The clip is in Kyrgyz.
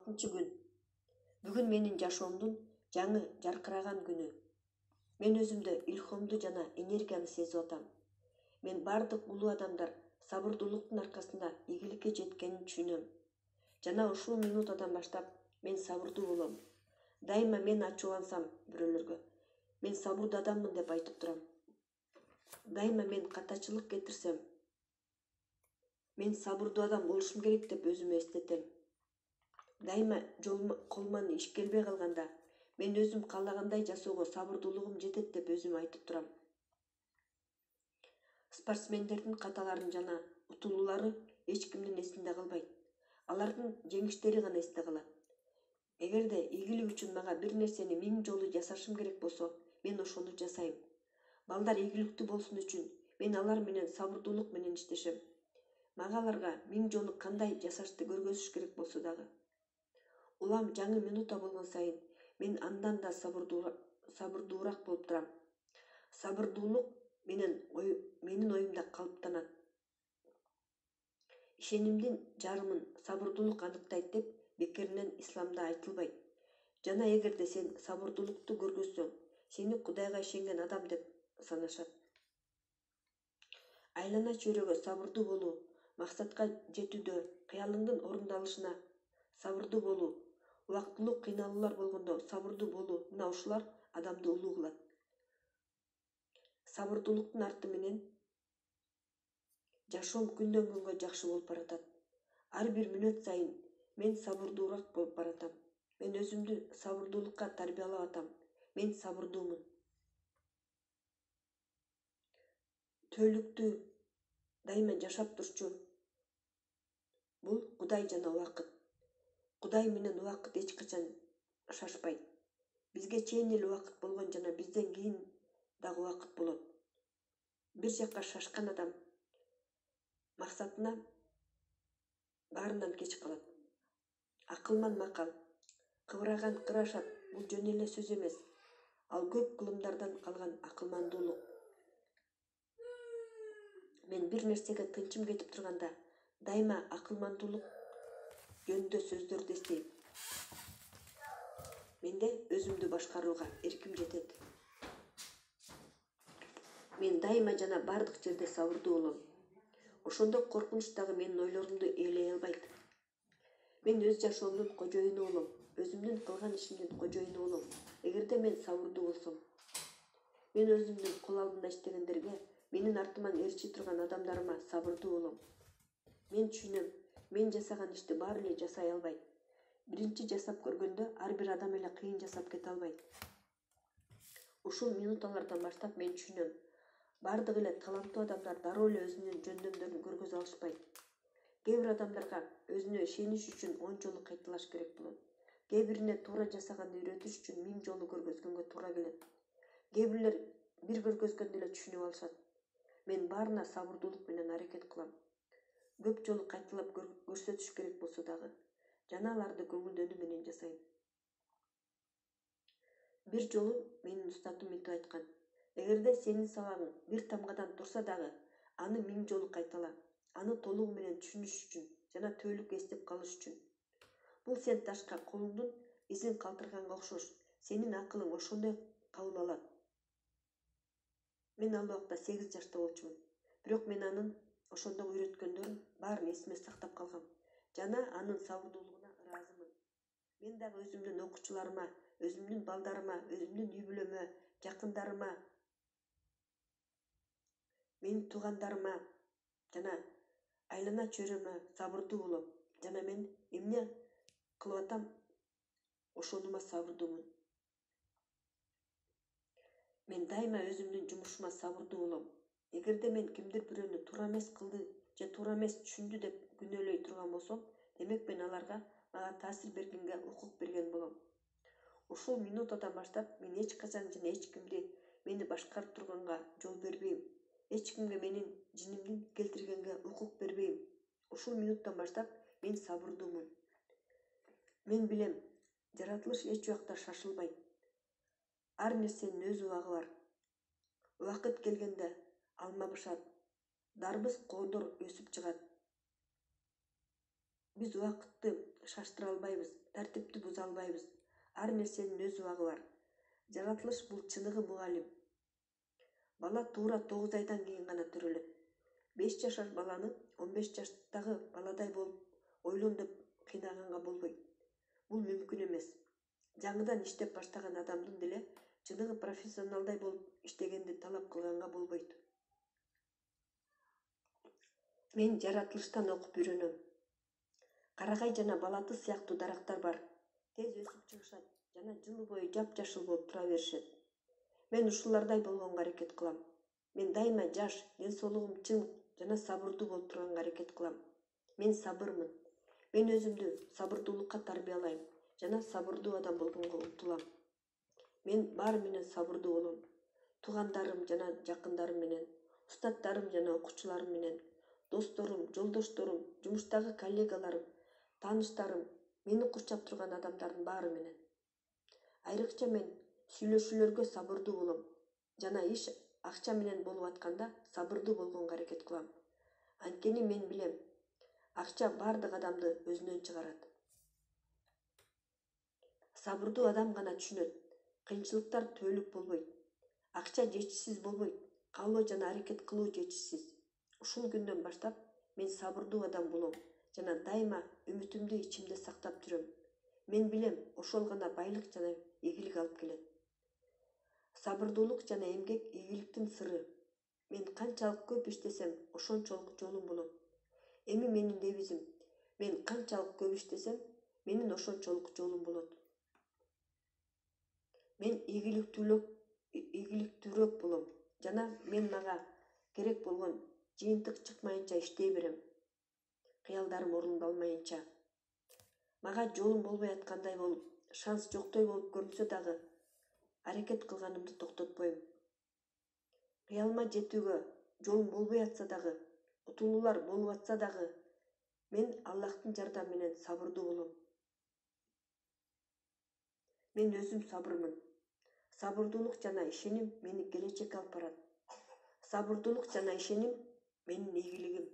6 gün. Бүгүн менин жашоомдун жаңы жаркыраган күнү. Мен өзүмдө илхомду жана энергияны сезип атам. Мен бардык улуу адамдар сабырдуулуктун аркасында ийгиликке жеткенин түшүнөм. Жана ушул минутадан баштап мен сабырдуу болом. Дайыма мен ачуулансам бирөөлөргө, мен сабырдуу адаммын деп айтып турам. Дайыма мен катачылык кетирсем, мен сабырдуу адам болушум керек деп өзүмө эстетем. Дайыма колуман иш келбей калганда, мен өзүм каалагандай жасоого сабырдуулугум жетет деп өзүмө айтып турам. Спортсмендердин каталарын жана утулуулары эч кимдин эсинде калбайт. Алардын жеңиштери гана эсте калат. Эгерде ийгилик үчүн мага бир нерсени 1000 жолу жасашым керек болсо, мен ошону жасайм. Балдар ийгиликтүү болсун үчүн мен алар менен сабырдуулук менен иштешем. Мага аларга 1000 жолу кандай жашашты көргөзүш керек болсо дагы. Улам жаңы минута болгон сайын мен андан да сабырдуураак болуп турам. Сабырдуулук менин оюмда калыптанат. Ишенимдин жарымын сабырдуулук аныктайт деп бекеринен исламда айтылбайт. Жана эгерде сен сабырдуулукту көргөзсөң, сени Кудайга ишенген адам деп санашат. Айлана чөйрөгө сабырдуу болуу, максатка жетүүдө кыялыңдын орундалышына сабырдуу болуу, убактылуу кыйналуулар болгондо сабырдуу болуу, мына ушулар адамды улуу кылат. Сабырдуулуктун арты менен жашоом күндөн күнгө жакшы болуп баратат. Ар бир мүнөт сайын мен сабырдуураак болуп баратам. Мен өзүмдү сабырдуулукка тарбиялап атам. Мен сабырдуумун. Түөлүктүү дайыма жашап турчу бул Кудай жана убакыт. Кудай менен убакыт эч качан шашпайт. Бизге чейин эле убакыт болгон жана бизден кийин дагы убакыт болот. Бир жакка шашкан адам максатына баарынан кеч калат. Акылман макал, кыбыраган кыр ашат, бул жөн эле сөз эмес. Ал көп кылымдардан калган акылмандуулук. Мен бир нерсеге тынчым кетип турганда, дайыма акылмандуулук жөнүндө сөздөрдү эстейм. Менде өзүмдү башкарууга эрким жетет. Мен дайыма жана бардык жерде сабырдуу болом. Ошондо коркунуч дагы менин ойлорумду ээлей албайт. Мен өз жашоомдун кожоюну болом, өзүмдүн кылган ишимдин кожоюну болом. Эгерде мен сабырдуу болсом, мен өзүмдүн кол алдында иштегендерге, менин артыман ээрчи турган адамдарыма сабырдуу болом. Мен түшүнөм, мен жасаган ишти баары эле жасай албайт. Биринчи жасап көргөндө ар бир адам эле кыйын жасап кете албайт. Ушул минуталардан баштап мен түшүнөм, бардык эле таланттуу адамдар дароо эле өзүнүн жөндөмдөрүн көргөзө алышпайт. Кээ бир адамдарга өзүнө ишениш үчүн 10 жолу кайталаш керек болот. Кээ бирине туура жасаганды үйрөтүш үчүн 1000 жолу көргөзгөнгө туура келет. Кээ бирлер бир көргөзгөндө эле түшүнүп алышат. Мен баарына сабырдуулук менен аракет кылам. Көп жолу кайталап көрсөтүш керек болсо дагы, жана аларды көңүлдөнүү менен жасайм. Бир жолу менин устатым мынтип айткан: эгерде сенин сабагың бир тамгадан турса дагы, аны 1000 жолу кайтала. Аны толугу менен түшүнүш үчүн жана түбөлүк эстеп калыш үчүн. Бул сен ташка колуңдун изин калтырганга окшош. Сенин акылың ошондой кабыл алат. Мен ал убакта 8 жашта болчумун. Бирок мен анын ошондогу үйрөткөндөрүн баарын эсиме сактап калгам. Жана анын сабырдуулугуна ыраазымын. Мен дагы өзүмдүн окуучуларыма, өзүмдүн балдарыма, өзүмдүн үй бүлөмө, жакындарыма, менин туугандарыма жана айлана чөйрөмө сабырдуу болом. Жана мен эмне кылып атам, ошонума сабырдуумун. Мен дайыма өзүмдүн жумушума сабырдуу болом. Эгерде мен кимдир бирөөнү туура эмес кылды же туура эмес түшүндү деп күнөөлөй турган болсом, демек мен аларга мага таасир бергенге укук берген болом. Ушул минутадан баштап мен эч качан жана эч кимди мени башкарып турганга жол бербейм. Эч кимге менин жинимдин келтиргенге укук бербейм. Ушул минуттан баштап мен сабырдуумун. Мен билем, жаратылыш эч убакта шашылбайт. Ар нерсенин өз убагы бар. Убакыт келгенде алма бышат, дарбыз коодор өсүп чыгат. Биз убакытты шаштыра албайбыз, тартипти буза албайбыз. Ар нерсенин өз убагы бар. Жаратылыш бул чыныгы мугалим. Бала туура 9 айдан кийин гана төрөлөт. 5 жашар баланы 15 жаштагы баладай болуп ойлон деп кыйнаганга болбойт. Бул мүмкүн эмес. Жаңыдан иштеп баштаган адамдын деле чыныгы профессионалдай болуп иштегенди талап кылганга болбойт. Мен жаратылыштан окуп үйрөнөм. Карагай жана балатыс сыяктуу дарактар бар. Тез өсүп чыгышат жана жылы бою жап-жашыл болуп тура беришет. Мен ушулардай болгонго аракет кылам. Мен дайыма жаш, ден соолугум чың жана сабырдуу болуп турганга аракет кылам. Мен сабырмын. Мен өзүмдү сабырдуулукка тарбиялайм жана сабырдуу адам болгонго умтулам. Мен баары менен сабырдуу болом. Туугандарым жана жакындарым менен, устаттарым жана окуучуларым менен, досторум, жолдошторум, жумуштагы коллегаларым, тааныштарым, мени курчап турган адамдардын баары менен. Айрыкча мен сүйлөшүүлөргө сабырдуу болом жана иш акча менен болуп атканда сабырдуу болгонго аракет кылам. Анткени мен билем, акча баардык адамды өзүнөн чыгарат. Сабырдуу адам гана түшүнөт. Кыйынчылыктар түбөлүк болбойт. Акча жетишсиз болбойт. Каалоо жана аракет кылуу жетишсиз. Ушул күндөн баштап мен сабырдуу адам болом жана дайыма үмүтүмдү ичимде сактап жүрөм. Мен билем, ошол гана байлык жана ийгилик алып келет. Сабырдуулук жана эмгек ийгиликтин сыры. Мен канчалык көп иштесем, ошончолук жолум болот. Эми менин девизим: мен канчалык көп иштесем, менин ошончолук жолум болот. Мен ийгиликтүүрөөк болом жана мен мага керек болгон жыйынтык чыкмайынча иштей берем. Кыялдарым орундалмайынча. Мага жолум болбой аткандай болуп, шанс жоктой болуп көрүнсө дагы, аракет кылганымды токтотпойм. Кыялыма жетүүгө жолум болбой атса дагы, утулуулар болуп атса дагы, мен Аллахтын жардамы менен сабырдуу болом. Мен өзүм сабырмын. Сабырдуулук жана ишеним мени келечекке алып барат. Сабырдуулук жана ишеним менин ийгилигим.